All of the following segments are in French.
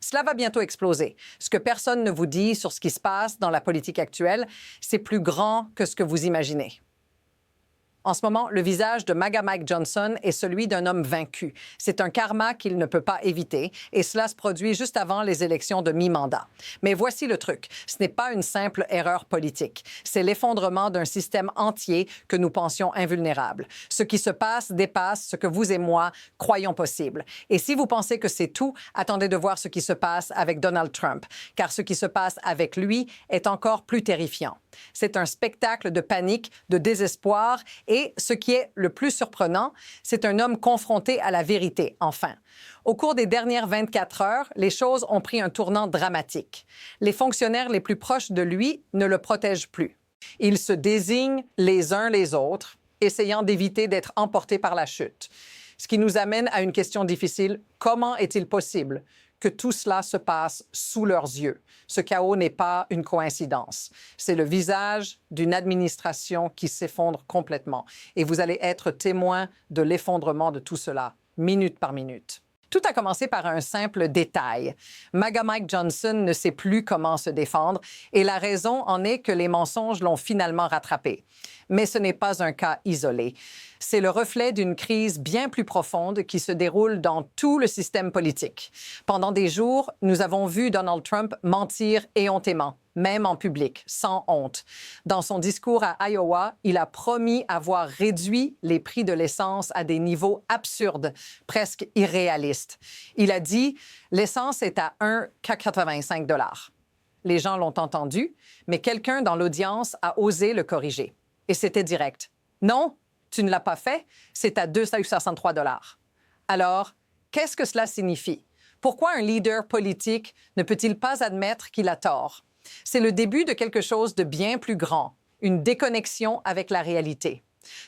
Cela va bientôt exploser. Ce que personne ne vous dit sur ce qui se passe dans la politique actuelle, c'est plus grand que ce que vous imaginez. En ce moment, le visage de MAGA Mike Johnson est celui d'un homme vaincu. C'est un karma qu'il ne peut pas éviter et cela se produit juste avant les élections de mi-mandat. Mais voici le truc. Ce n'est pas une simple erreur politique. C'est l'effondrement d'un système entier que nous pensions invulnérable. Ce qui se passe dépasse ce que vous et moi croyons possible. Et si vous pensez que c'est tout, attendez de voir ce qui se passe avec Donald Trump, car ce qui se passe avec lui est encore plus terrifiant. C'est un spectacle de panique, de désespoir et, ce qui est le plus surprenant, c'est un homme confronté à la vérité, enfin. Au cours des dernières 24 heures, les choses ont pris un tournant dramatique. Les fonctionnaires les plus proches de lui ne le protègent plus. Ils se désignent les uns les autres, essayant d'éviter d'être emportés par la chute. Ce qui nous amène à une question difficile. Comment est-il possible que tout cela se passe sous leurs yeux? Ce chaos n'est pas une coïncidence. C'est le visage d'une administration qui s'effondre complètement. Et vous allez être témoin de l'effondrement de tout cela, minute par minute. Tout a commencé par un simple détail. MAGA Mike Johnson ne sait plus comment se défendre et la raison en est que les mensonges l'ont finalement rattrapé. Mais ce n'est pas un cas isolé. C'est le reflet d'une crise bien plus profonde qui se déroule dans tout le système politique. Pendant des jours, nous avons vu Donald Trump mentir éhontément, même en public, sans honte. Dans son discours à Iowa, il a promis avoir réduit les prix de l'essence à des niveaux absurdes, presque irréalistes. Il a dit « L'essence est à 1,85 $. Les gens l'ont entendu, mais quelqu'un dans l'audience a osé le corriger. Et c'était direct. « Non, tu ne l'as pas fait, c'est à 2,63 $. Alors, qu'est-ce que cela signifie? Pourquoi un leader politique ne peut-il pas admettre qu'il a tort? C'est le début de quelque chose de bien plus grand, une déconnexion avec la réalité.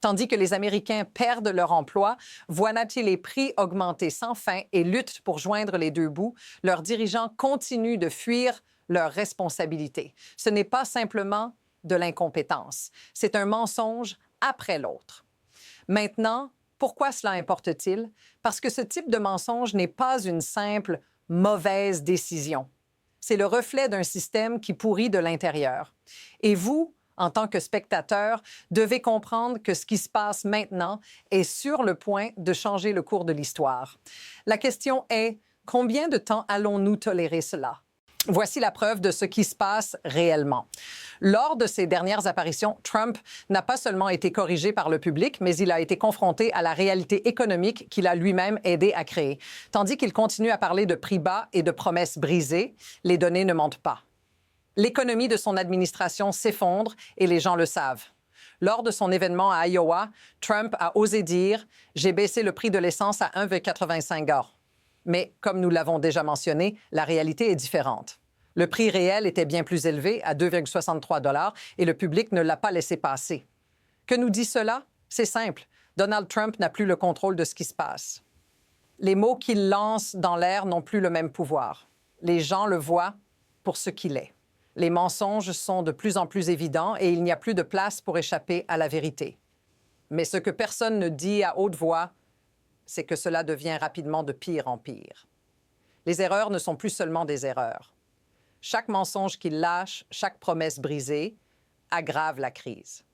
Tandis que les Américains perdent leur emploi, voient-ils les prix augmenter sans fin et luttent pour joindre les deux bouts, leurs dirigeants continuent de fuir leurs responsabilités. Ce n'est pas simplement de l'incompétence, c'est un mensonge après l'autre. Maintenant, pourquoi cela importe-t-il? Parce que ce type de mensonge n'est pas une simple mauvaise décision. C'est le reflet d'un système qui pourrit de l'intérieur. Et vous, en tant que spectateur, devez comprendre que ce qui se passe maintenant est sur le point de changer le cours de l'histoire. La question est, combien de temps allons-nous tolérer cela? Voici la preuve de ce qui se passe réellement. Lors de ses dernières apparitions, Trump n'a pas seulement été corrigé par le public, mais il a été confronté à la réalité économique qu'il a lui-même aidé à créer. Tandis qu'il continue à parler de prix bas et de promesses brisées, les données ne mentent pas. L'économie de son administration s'effondre et les gens le savent. Lors de son événement à Iowa, Trump a osé dire « J'ai baissé le prix de l'essence à 1,85 $. Mais, comme nous l'avons déjà mentionné, la réalité est différente. Le prix réel était bien plus élevé, à 2,63 $, et le public ne l'a pas laissé passer. Que nous dit cela? C'est simple. Donald Trump n'a plus le contrôle de ce qui se passe. Les mots qu'il lance dans l'air n'ont plus le même pouvoir. Les gens le voient pour ce qu'il est. Les mensonges sont de plus en plus évidents et il n'y a plus de place pour échapper à la vérité. Mais ce que personne ne dit à haute voix, c'est que cela devient rapidement de pire en pire. Les erreurs ne sont plus seulement des erreurs. Chaque mensonge qu'il lâche, chaque promesse brisée, aggrave la crise.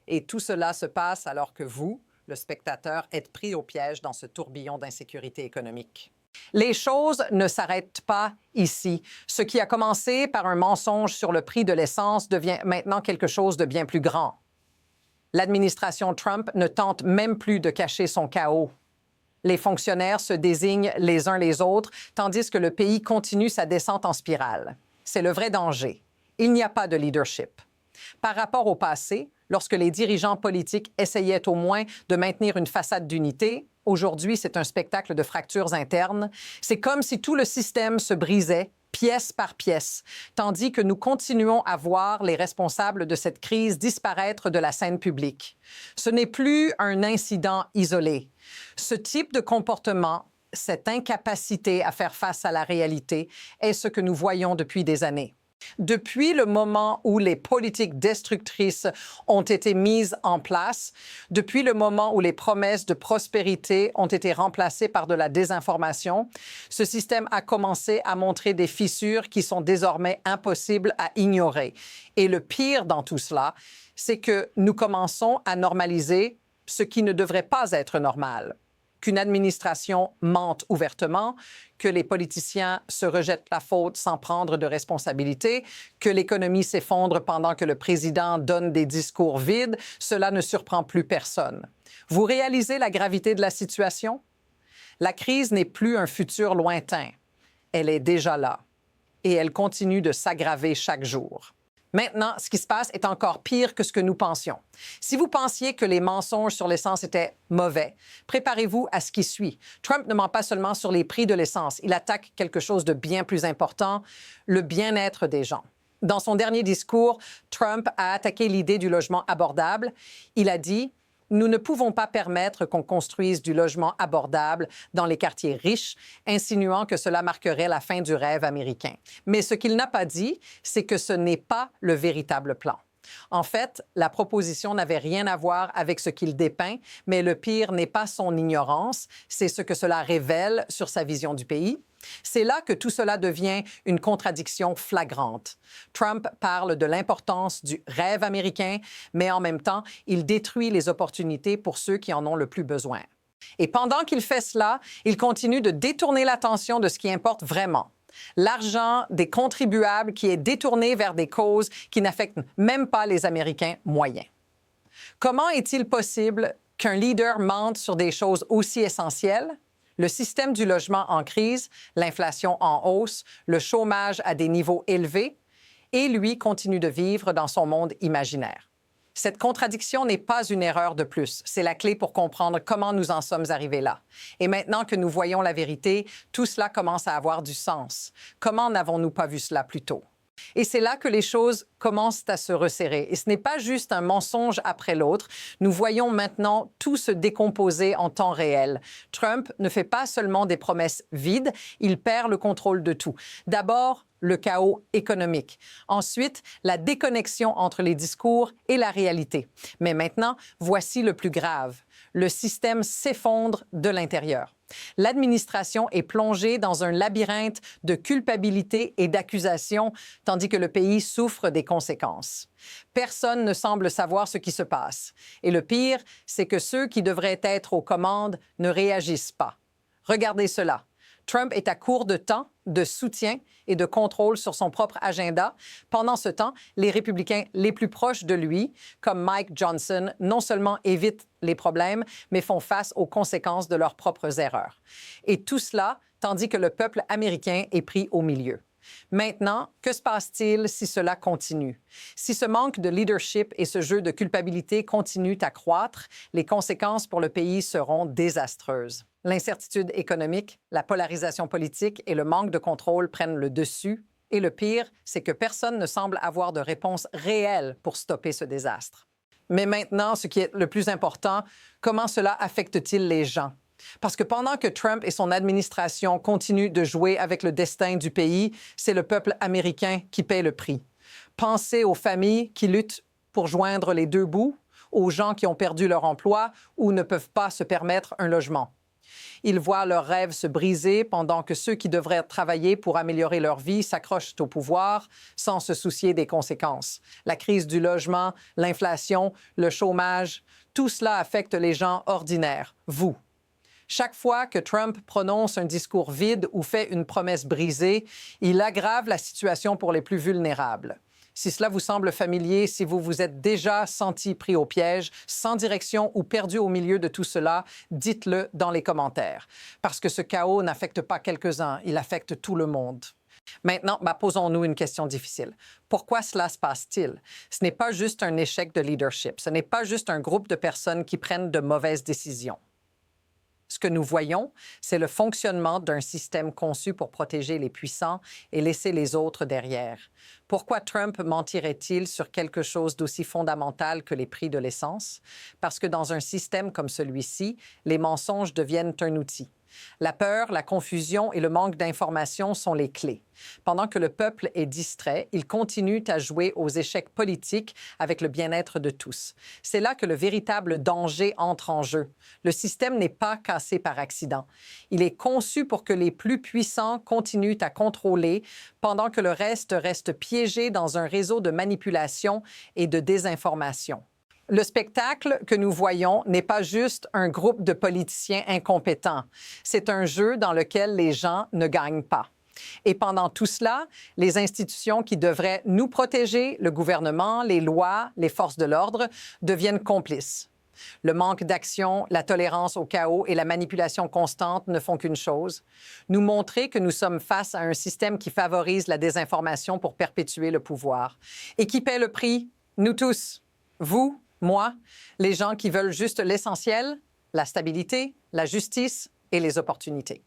Et tout cela se passe alors que vous, le spectateur, êtes pris au piège dans ce tourbillon d'insécurité économique. Les choses ne s'arrêtent pas ici. Ce qui a commencé par un mensonge sur le prix de l'essence devient maintenant quelque chose de bien plus grand. L'administration Trump ne tente même plus de cacher son chaos. Les fonctionnaires se désignent les uns les autres, tandis que le pays continue sa descente en spirale. C'est le vrai danger. Il n'y a pas de leadership. Par rapport au passé, lorsque les dirigeants politiques essayaient au moins de maintenir une façade d'unité, aujourd'hui, c'est un spectacle de fractures internes. C'est comme si tout le système se brisait pièce par pièce, tandis que nous continuons à voir les responsables de cette crise disparaître de la scène publique. Ce n'est plus un incident isolé. Ce type de comportement, cette incapacité à faire face à la réalité, est ce que nous voyons depuis des années. Depuis le moment où les politiques destructrices ont été mises en place, depuis le moment où les promesses de prospérité ont été remplacées par de la désinformation, ce système a commencé à montrer des fissures qui sont désormais impossibles à ignorer. Et le pire dans tout cela, c'est que nous commençons à normaliser ce qui ne devrait pas être normal. Qu'une administration mente ouvertement, que les politiciens se rejettent la faute sans prendre de responsabilité, que l'économie s'effondre pendant que le président donne des discours vides, cela ne surprend plus personne. Vous réalisez la gravité de la situation? La crise n'est plus un futur lointain. Elle est déjà là. Et elle continue de s'aggraver chaque jour. Maintenant, ce qui se passe est encore pire que ce que nous pensions. Si vous pensiez que les mensonges sur l'essence étaient mauvais, préparez-vous à ce qui suit. Trump ne ment pas seulement sur les prix de l'essence, il attaque quelque chose de bien plus important, le bien-être des gens. Dans son dernier discours, Trump a attaqué l'idée du logement abordable. Il a dit: nous ne pouvons pas permettre qu'on construise du logement abordable dans les quartiers riches, insinuant que cela marquerait la fin du rêve américain. Mais ce qu'il n'a pas dit, c'est que ce n'est pas le véritable plan. En fait, la proposition n'avait rien à voir avec ce qu'il dépeint, mais le pire n'est pas son ignorance, c'est ce que cela révèle sur sa vision du pays. C'est là que tout cela devient une contradiction flagrante. Trump parle de l'importance du rêve américain, mais en même temps, il détruit les opportunités pour ceux qui en ont le plus besoin. Et pendant qu'il fait cela, il continue de détourner l'attention de ce qui importe vraiment. L'argent des contribuables qui est détourné vers des causes qui n'affectent même pas les Américains moyens. Comment est-il possible qu'un leader mente sur des choses aussi essentielles? Le système du logement en crise, l'inflation en hausse, le chômage à des niveaux élevés, et lui continue de vivre dans son monde imaginaire. Cette contradiction n'est pas une erreur de plus. C'est la clé pour comprendre comment nous en sommes arrivés là. Et maintenant que nous voyons la vérité, tout cela commence à avoir du sens. Comment n'avons-nous pas vu cela plus tôt? Et c'est là que les choses commencent à se resserrer. Et ce n'est pas juste un mensonge après l'autre. Nous voyons maintenant tout se décomposer en temps réel. Trump ne fait pas seulement des promesses vides, il perd le contrôle de tout. D'abord, le chaos économique. Ensuite, la déconnexion entre les discours et la réalité. Mais maintenant, voici le plus grave. Le système s'effondre de l'intérieur. L'administration est plongée dans un labyrinthe de culpabilité et d'accusations, tandis que le pays souffre des conséquences. Personne ne semble savoir ce qui se passe. Et le pire, c'est que ceux qui devraient être aux commandes ne réagissent pas. Regardez cela. Trump est à court de temps, de soutien et de contrôle sur son propre agenda. Pendant ce temps, les républicains les plus proches de lui, comme Mike Johnson, non seulement évitent les problèmes, mais font face aux conséquences de leurs propres erreurs. Et tout cela, tandis que le peuple américain est pris au milieu. Maintenant, que se passe-t-il si cela continue? Si ce manque de leadership et ce jeu de culpabilité continuent à croître, les conséquences pour le pays seront désastreuses. L'incertitude économique, la polarisation politique et le manque de contrôle prennent le dessus. Et le pire, c'est que personne ne semble avoir de réponse réelle pour stopper ce désastre. Mais maintenant, ce qui est le plus important, comment cela affecte-t-il les gens? Parce que pendant que Trump et son administration continuent de jouer avec le destin du pays, c'est le peuple américain qui paie le prix. Pensez aux familles qui luttent pour joindre les deux bouts, aux gens qui ont perdu leur emploi ou ne peuvent pas se permettre un logement. Ils voient leurs rêves se briser pendant que ceux qui devraient travailler pour améliorer leur vie s'accrochent au pouvoir sans se soucier des conséquences. La crise du logement, l'inflation, le chômage, tout cela affecte les gens ordinaires, vous. Chaque fois que Trump prononce un discours vide ou fait une promesse brisée, il aggrave la situation pour les plus vulnérables. Si cela vous semble familier, si vous vous êtes déjà senti pris au piège, sans direction ou perdu au milieu de tout cela, dites-le dans les commentaires. Parce que ce chaos n'affecte pas quelques-uns, il affecte tout le monde. Maintenant, posons-nous une question difficile. Pourquoi cela se passe-t-il? Ce n'est pas juste un échec de leadership, ce n'est pas juste un groupe de personnes qui prennent de mauvaises décisions. Ce que nous voyons, c'est le fonctionnement d'un système conçu pour protéger les puissants et laisser les autres derrière. Pourquoi Trump mentirait-il sur quelque chose d'aussi fondamental que les prix de l'essence? Parce que dans un système comme celui-ci, les mensonges deviennent un outil. La peur, la confusion et le manque d'information sont les clés. Pendant que le peuple est distrait, il continue à jouer aux échecs politiques avec le bien-être de tous. C'est là que le véritable danger entre en jeu. Le système n'est pas cassé par accident. Il est conçu pour que les plus puissants continuent à contrôler pendant que le reste piégé dans un réseau de manipulation et de désinformation. Le spectacle que nous voyons n'est pas juste un groupe de politiciens incompétents. C'est un jeu dans lequel les gens ne gagnent pas. Et pendant tout cela, les institutions qui devraient nous protéger, le gouvernement, les lois, les forces de l'ordre, deviennent complices. Le manque d'action, la tolérance au chaos et la manipulation constante ne font qu'une chose, nous montrer que nous sommes face à un système qui favorise la désinformation pour perpétuer le pouvoir. Et qui paie le prix? Nous tous. Vous, moi, les gens qui veulent juste l'essentiel, la stabilité, la justice et les opportunités.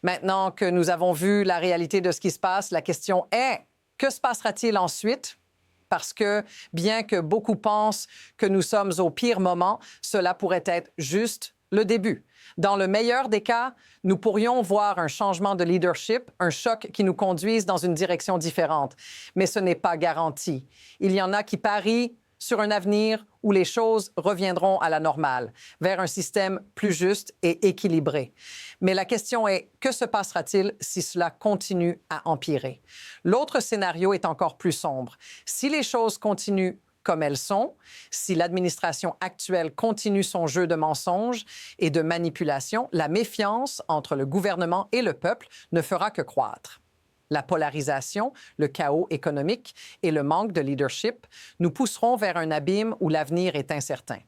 Maintenant que nous avons vu la réalité de ce qui se passe, la question est, que se passera-t-il ensuite? Parce que, bien que beaucoup pensent que nous sommes au pire moment, cela pourrait être juste le début. Dans le meilleur des cas, nous pourrions voir un changement de leadership, un choc qui nous conduise dans une direction différente. Mais ce n'est pas garanti. Il y en a qui parient sur un avenir où les choses reviendront à la normale, vers un système plus juste et équilibré. Mais la question est, que se passera-t-il si cela continue à empirer? L'autre scénario est encore plus sombre. Si les choses continuent comme elles sont, si l'administration actuelle continue son jeu de mensonges et de manipulation, la méfiance entre le gouvernement et le peuple ne fera que croître. La polarisation, le chaos économique et le manque de leadership nous pousseront vers un abîme où l'avenir est incertain.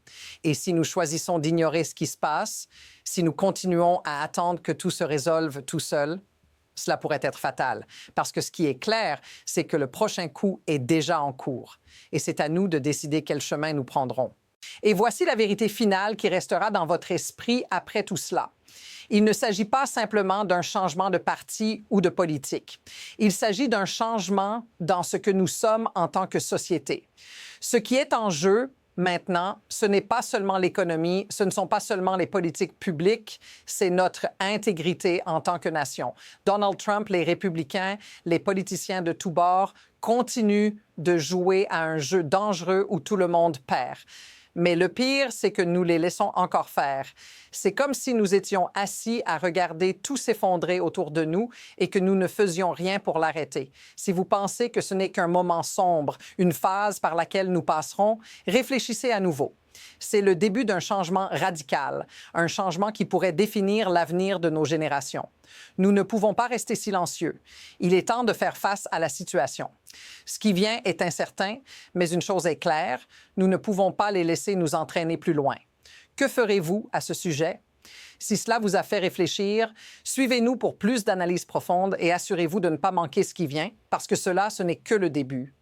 Et si nous choisissons d'ignorer ce qui se passe, si nous continuons à attendre que tout se résolve tout seul, cela pourrait être fatal. Parce que ce qui est clair, c'est que le prochain coup est déjà en cours. Et c'est à nous de décider quel chemin nous prendrons. Et voici la vérité finale qui restera dans votre esprit après tout cela. Il ne s'agit pas simplement d'un changement de parti ou de politique. Il s'agit d'un changement dans ce que nous sommes en tant que société. Ce qui est en jeu maintenant, ce n'est pas seulement l'économie, ce ne sont pas seulement les politiques publiques, c'est notre intégrité en tant que nation. Donald Trump, les républicains, les politiciens de tous bords continuent de jouer à un jeu dangereux où tout le monde perd. Mais le pire, c'est que nous les laissons encore faire. C'est comme si nous étions assis à regarder tout s'effondrer autour de nous et que nous ne faisions rien pour l'arrêter. Si vous pensez que ce n'est qu'un moment sombre, une phase par laquelle nous passerons, réfléchissez à nouveau. C'est le début d'un changement radical, un changement qui pourrait définir l'avenir de nos générations. Nous ne pouvons pas rester silencieux. Il est temps de faire face à la situation. Ce qui vient est incertain, mais une chose est claire, nous ne pouvons pas les laisser nous entraîner plus loin. Que ferez-vous à ce sujet? Si cela vous a fait réfléchir, suivez-nous pour plus d'analyses profondes et assurez-vous de ne pas manquer ce qui vient, parce que cela, ce n'est que le début.